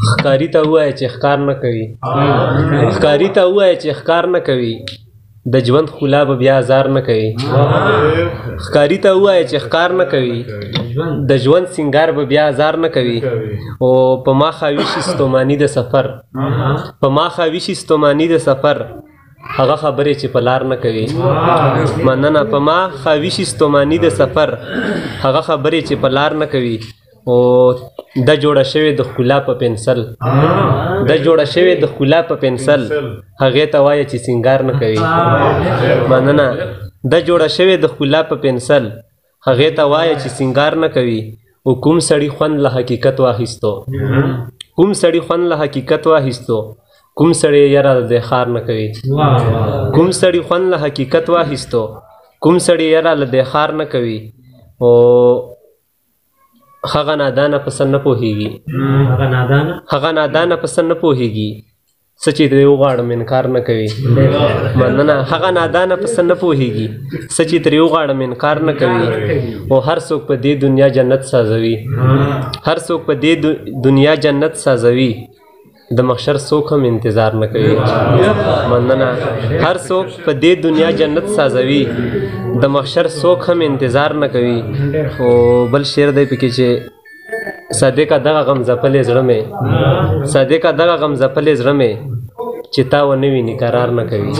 ښکاري ته ووایه چې ښکار نه کوي. ښکاري ته ووایه چې ښکار نه کوي، د ژوند ښکلا به بیا ازار نه کوي. ښکاري ته ووایه چې ښکار نه کوي، د ژوند سینګار به بیا ازار نه کوي. او په ما خاوي شي ستوماني د سفر، په ما خاوي شي ستوماني د سفر، هغه خبرې چې په لار نه کوي. مننه. په ما خاوي شي ستوماني د سفر، هغه خبرې چې په لار نه کوي. او د جوړه شوې د ښکلا په پنسل، د جوړه شوې د ښکلا په پنسل، هغې ته وایه چې سینګار نه کوي. مننه. د جوړه شوې د ښکلا په پنسل، هغې ته وایه چې سینګار نه کوي. او کوم سړي خوند له حقیقت واخیستو، کوم سړي خوند له حقیقت واخیستو، کوم سړی یاره د ښار نه کوي. کوم سړي خوند له حقیقت واخیستو، کوم سړی یاره له د ښار نه کوي. او هغه نادانه په څه نه پوهېږي، هغه نادانه په څه نه پوهېږي، څه چې ترې وغواړم انکار نه کوي. مننه. هغه نادانه په څه نه پوهېږي، څه چې ترې وغواړم انکار نه کوي. او هر څوک په دې دنیا جنت سازوي، هر څوک په دې دنیا جنت سازوي، د محشر څوک هم انتظار نه کوي. مننه. هر څوک په دې دنیا جنت سازوي، د محشر څوک هم انتظار نه کوي. او بل شعر دی پکې چې صادقه دغه غم ځپلی زړه مې، صادقه دغه غم ځپلی زړه مې، چې تا ونه ویني قرار نه کوي.